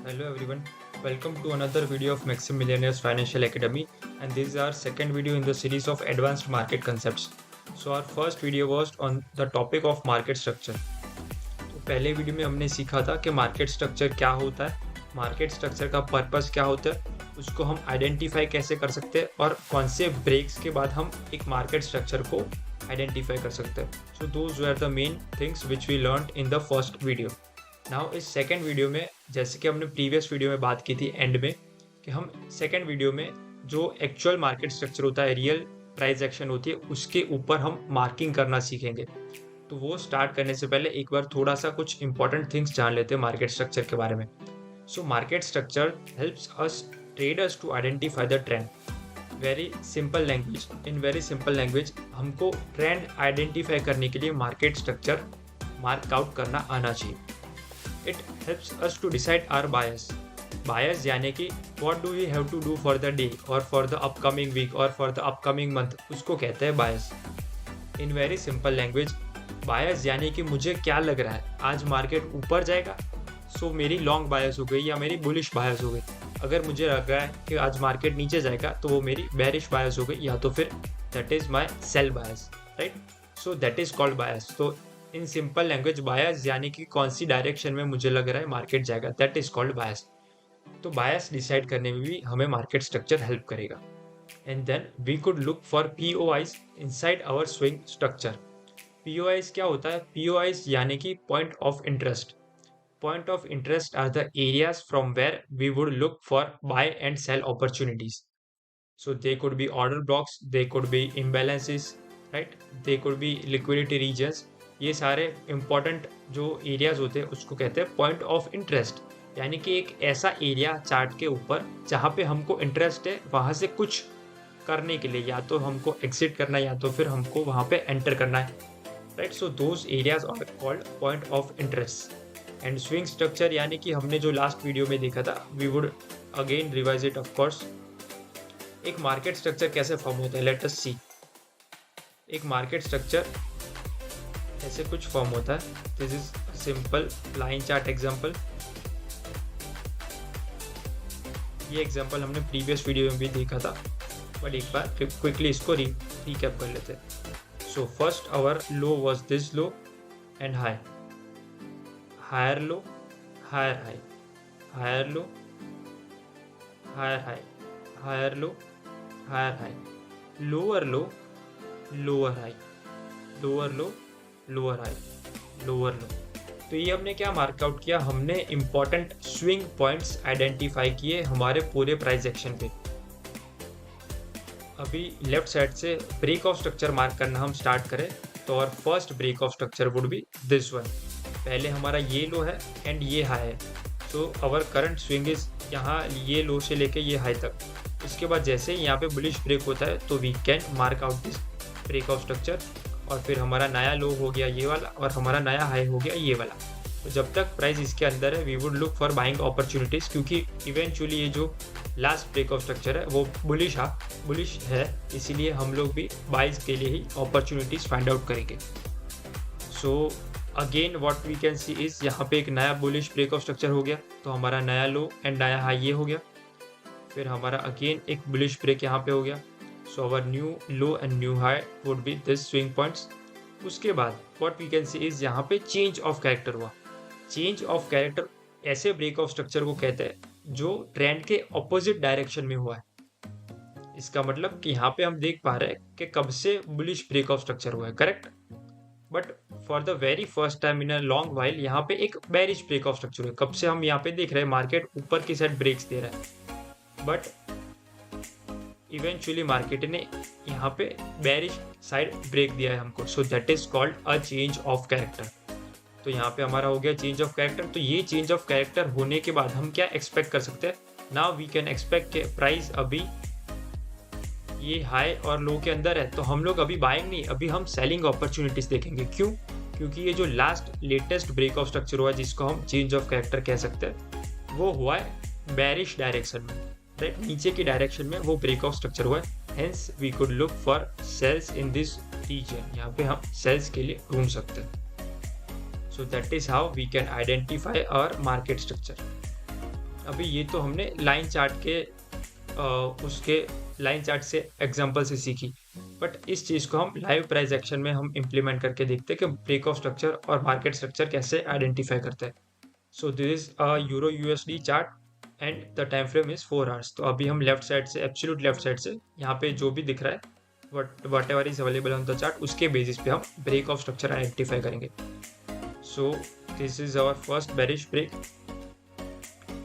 Hello everyone, welcome to another video of Maxim Millionaires Financial Academy, and this is our second video in the series of advanced market concepts. So our first video was on the topic of market structure. तो पहले video में हमने सीखा था कि market structure क्या होता है, मार्केट स्ट्रक्चर का पर्पस क्या होता है, उसको हम आइडेंटिफाई कैसे कर सकते हैं और कौन से ब्रेक्स के बाद हम एक मार्केट स्ट्रक्चर को आइडेंटिफाई कर सकते हैं. So those were the main things which we learn in the first video. Now इस सेकेंड वीडियो में, जैसे कि हमने प्रीवियस वीडियो में बात की थी एंड में, कि हम सेकेंड वीडियो में जो एक्चुअल मार्केट स्ट्रक्चर होता है, रियल प्राइस एक्शन होती है, उसके ऊपर हम मार्किंग करना सीखेंगे. तो वो स्टार्ट करने से पहले एक बार थोड़ा सा कुछ इंपॉर्टेंट थिंग्स जान लेते हैं मार्केट स्ट्रक्चर के बारे में. So market structure helps us traders to identify the trend. Very simple language, in very simple language हमको ट्रेंड आइडेंटिफाई करने के लिए मार्केट स्ट्रक्चर मार्क आउट करना आना चाहिए. It helps us to decide our bias. Bias यानी कि what do we have to do for the day or for the upcoming week or for the upcoming month, उसको कहते हैं bias. In very simple language, bias यानी कि मुझे क्या लग रहा है, आज मार्केट ऊपर जाएगा सो मेरी लॉन्ग बायस हो गई या मेरी बुलिश बायस हो गई. अगर मुझे लग रहा है कि आज मार्केट नीचे जाएगा तो वो मेरी बेरिश बायस हो गई, या तो फिर that is my sell bias, right. So that is called bias. तो इन सिंपल लैंग्वेज बायस यानी कि कौन सी डायरेक्शन में मुझे लग रहा है मार्केट जाएगा, दैट इज कॉल्ड बायस. तो बायस डिसाइड करने में भी हमें मार्केट स्ट्रक्चर हेल्प करेगा. And then we could look for POIs inside our swing structure. POIs क्या होता है? पीओआईज यानी कि point of interest. Point of interest are the areas from where we would look for buy and sell opportunities. So they could be order blocks, they could be imbalances, right? They could be liquidity regions. ये सारे important जो areas होते हैं उसको कहते हैं point of interest. यानी कि एक ऐसा एरिया चार्ट के ऊपर जहाँ पे हमको इंटरेस्ट है, वहाँ से कुछ करने के लिए या तो हमको एग्जिट करना है या तो फिर हमको वहाँ पे एंटर करना है, right. So those areas are called point of interest. And swing structure यानी कि हमने जो लास्ट वीडियो में देखा था, we would again revise it. Of course एक मार्केट स्ट्रक्चर कैसे फॉर्म होता है, लेट अस सी. एक मार्केट स्ट्रक्चर ऐसे कुछ फॉर्म होता है. This is simple line chart example. ये एग्जांपल हमने प्रीवियस वीडियो में भी देखा था, बट एक बार क्विकली इसको रिकैप कर लेते हैं. So first our low was this low and high, higher low, higher high, higher low, higher high, higher low, higher high, lower low, lower high, lower low, lower high, lower low. तो ये हमने क्या mark out किया? हमने important swing points identify किए हमारे पूरे price action पे. अभी लेफ्ट साइड से ब्रेक ऑफ स्ट्रक्चर मार्क करना हम स्टार्ट करें तो और first break of structure would be this one. पहले हमारा ये लो है एंड ये हाई है. So our current swing is यहाँ ये लो से लेके ये हाई तक. इसके बाद जैसे यहाँ पे बुलिश ब्रेक होता है तो we can mark out this break of structure. और फिर हमारा नया लो हो गया ये वाला और हमारा नया हाई हो गया ये वाला. तो जब तक प्राइस इसके अंदर है we would look for buying opportunities, क्योंकि इवेंचुअली ये जो लास्ट ब्रेक ऑफ स्ट्रक्चर है वो बुलिश है, इसीलिए हम लोग भी बाइज के लिए ही अपॉर्चुनिटीज़ फाइंड आउट करेंगे. So again what we can see is यहाँ पे एक नया बुलिश ब्रेक ऑफ स्ट्रक्चर हो गया तो हमारा नया लो एंड नया हाई ये हो गया. फिर हमारा अगेन एक बुलिश ब्रेक यहाँ पे हो गया. So our new low and new high would be this swing points. उसके बाद what we can see is यहाँ पे चेंज ऑफ कैरेक्टर हुआ. चेंज ऑफ कैरेक्टर ऐसे ब्रेक ऑफ स्ट्रक्चर को कहते हैं जो ट्रेंड के ऑपोजिट डायरेक्शन में हुआ है. इसका मतलब कि यहाँ पे हम देख पा रहे हैं कि कब से बुलिश ब्रेक ऑफ स्ट्रक्चर हुआ है, correct. But for the very first time in a long while यहाँ पे एक बेरिश ब्रेक ऑफ स्ट्रक्चर है. कब से हम यहाँ पे देख रहे हैं मार्केट ऊपर की साइड ब्रेक्स दे रहा है, बट इवेंचुअली मार्केट ने यहाँ पे बेरिश साइड ब्रेक दिया है हमको. सो that is called a change of character. तो यहाँ पे हमारा हो गया चेंज ऑफ कैरेक्टर. तो ये चेंज ऑफ कैरेक्टर होने के बाद हम क्या एक्सपेक्ट कर सकते हैं? नाउ वी कैन एक्सपेक्ट के प्राइस अभी ये हाई और लो के अंदर है तो हम लोग अभी बाइंग नहीं, अभी हम सेलिंग अपॉर्चुनिटीज देखेंगे. क्यों? क्योंकि ये जो last latest break of structure हुआ है जिसको हम चेंज ऑफ कैरेक्टर कह सकते हैं, वो हुआ है बेरिश डायरेक्शन में, राइट. नीचे की डायरेक्शन में वो ब्रेक ऑफ स्ट्रक्चर हुआ है. Hence we could look for sells in this region. यहाँ पे हम सेल्स के लिए ढूंढ सकते हैं. So that is how we can identify our market structure. अभी ये तो हमने लाइन चार्ट के उसके लाइन चार्ट से एग्जांपल से सीखी, बट इस चीज़ को हम लाइव प्राइस एक्शन में हम इम्प्लीमेंट करके देखते हैं कि ब्रेक ऑफ स्ट्रक्चर और मार्केट स्ट्रक्चर कैसे आइडेंटिफाई करते हैं। So this is a euro USD chart and the time frame is 4 hours. तो अभी हम लेफ्ट साइड से, एब्सोल्यूट लेफ्ट साइड से, यहाँ पे जो भी दिख रहा है whatever is available on the chart, उसके बेसिस पे हम ब्रेक ऑफ स्ट्रक्चर आइडेंटिफाई करेंगे। So this is our first bearish break.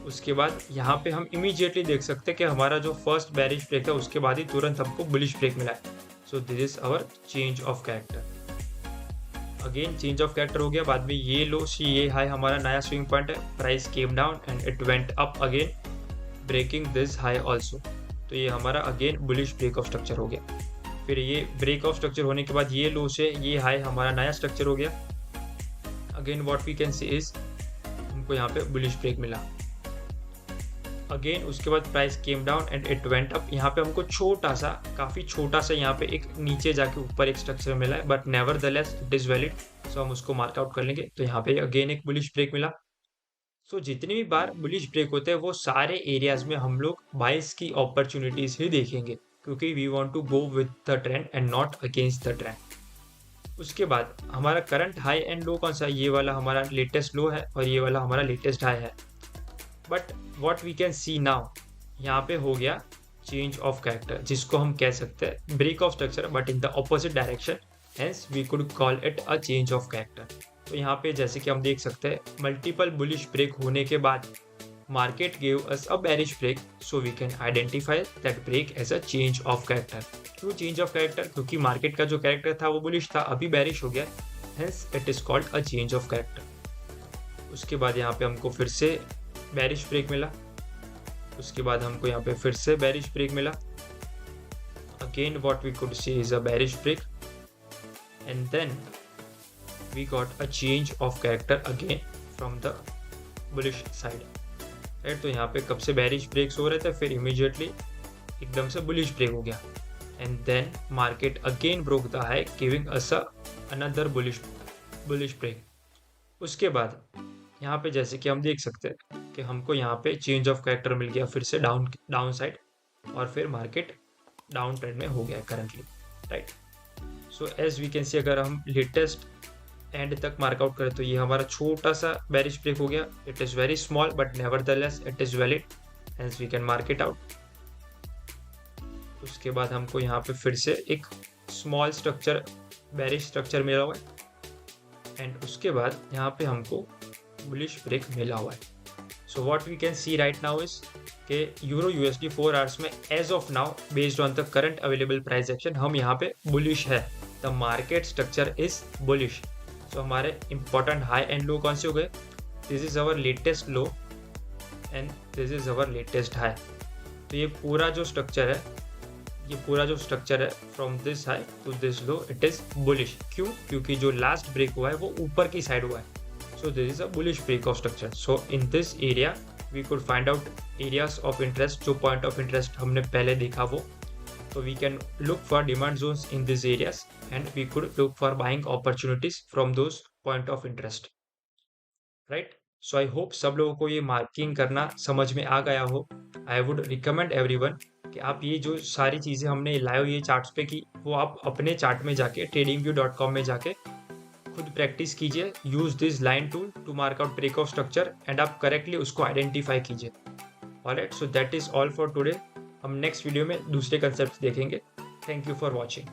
उसके बाद यहाँ पे हम इमीडिएटली देख सकते हैं कि हमारा जो फर्स्ट बेरिश ब्रेक है उसके बाद ही तुरंत हमको बुलिश ब्रेक मिला है। So this is our change of character. Again change of character हो गया, बाद में ये लो सी ये हाई हमारा नया स्विंग पॉइंट है, price came down and it went up again breaking this high also. तो ये हमारा again bullish break of structure हो गया। फिर ये ब्रेक ऑफ स्ट्रक्चर होने के बाद ये लो से ये हाई हमारा नया स्ट्रक्चर हो गया। Again what we can see is हमको यहाँ पे बुलिश ब्रेक मिला। अगेन उसके बाद price came down and it went up. यहाँ पे हमको छोटा सा, काफ़ी छोटा सा यहाँ पे एक नीचे जाके ऊपर एक स्ट्रक्चर मिला है, but nevertheless it is valid. So हम उसको मार्कआउट कर लेंगे। तो यहाँ पे अगेन एक बुलिश ब्रेक मिला। सो जितनी भी बार बुलिश ब्रेक होते हैं वो सारे एरियाज में हम लोग बाइस की अपॉर्चुनिटीज ही देखेंगे, क्योंकि we want to go with the trend and not against the trend. उसके बाद हमारा करंट हाई एंड लो कौन सा, ये वाला हमारा लेटेस्ट लो है और ये वाला हमारा लेटेस्ट हाई है। But what we can see now, यहाँ पे हो गया चेंज ऑफ कैरेक्टर, जिसको हम कह सकते हैं break of structure but in the opposite direction, hence we could call it a change of character. तो यहाँ पे जैसे कि हम देख सकते हैं मल्टीपल बुलिश ब्रेक होने के बाद market gave us a bearish break, so we can identify that break as a change of character. क्यों चेंज ऑफ कैरेक्टर? क्योंकि मार्केट का जो कैरेक्टर था वो बुलिश था, अभी बेरिश हो गया, hence it is called a change of character. उसके बाद यहाँ पे हमको फिर से बेरिश ब्रेक मिला। उसके बाद हमको यहाँ पे फिर से बेरिश ब्रेक मिला। Again what we could see is a bearish break and then we got a change of character again from the bullish side, right. तो यहाँ पे कब से बेरिश ब्रेक्स हो रहे थे, फिर इमीडिएटली एकदम से बुलिश ब्रेक हो गया and then market again broke the high giving us another bullish break. उसके बाद यहाँ पे जैसे कि हम देख सकते हैं कि हमको यहाँ पे चेंज ऑफ कैरेक्टर मिल गया फिर से डाउन साइड, और फिर मार्केट डाउन ट्रेंड में हो गया currently, right. So as we can see, अगर हम लेटेस्ट एंड तक मार्कआउट करें तो ये हमारा छोटा सा बेरिश ब्रेक हो गया। It is very small but nevertheless it is valid, hence we can mark it out. उसके बाद हमको यहाँ पे फिर से एक स्मॉल स्ट्रक्चर, बेरिश स्ट्रक्चर मिला हुआ है एंड उसके बाद यहाँ पे हमको बुलिश ब्रेक मिला हुआ है। So what we can see right now is कि यूरो यूएसडी 4 आवर्स में as of now based on the current available price action हम यहाँ पे बुलिश है। The market structure is bullish. So हमारे इंपॉर्टेंट हाई एंड लो कौन से हो गए? This is our latest low and this is our latest high. तो ये पूरा जो स्ट्रक्चर है from this high to this low it is bullish. क्यों? क्योंकि जो लास्ट ब्रेक हुआ है वो ऊपर की साइड हुआ है। So this is a bullish break of structure. So in this area we could find out areas of interest, जो point of interest हमने पहले देखा वो। So we can look for demand zones in these areas and we could look for buying opportunities from those point of interest, right? So I hope सब लोगों को ये marking करना समझ में आ गया हो। I would recommend everyone कि आप ये जो सारी चीज़ें हमने लाइव ये चार्ट्स पे की, वो आप अपने चार्ट में जाके tradingview.com में जाके खुद प्रैक्टिस कीजिए। Use this line tool to mark out break of structure and आप करेक्टली उसको आइडेंटिफाई कीजिए। Alright, so that is all for today. हम नेक्स्ट वीडियो में दूसरे कंसेप्ट देखेंगे। Thank you for watching.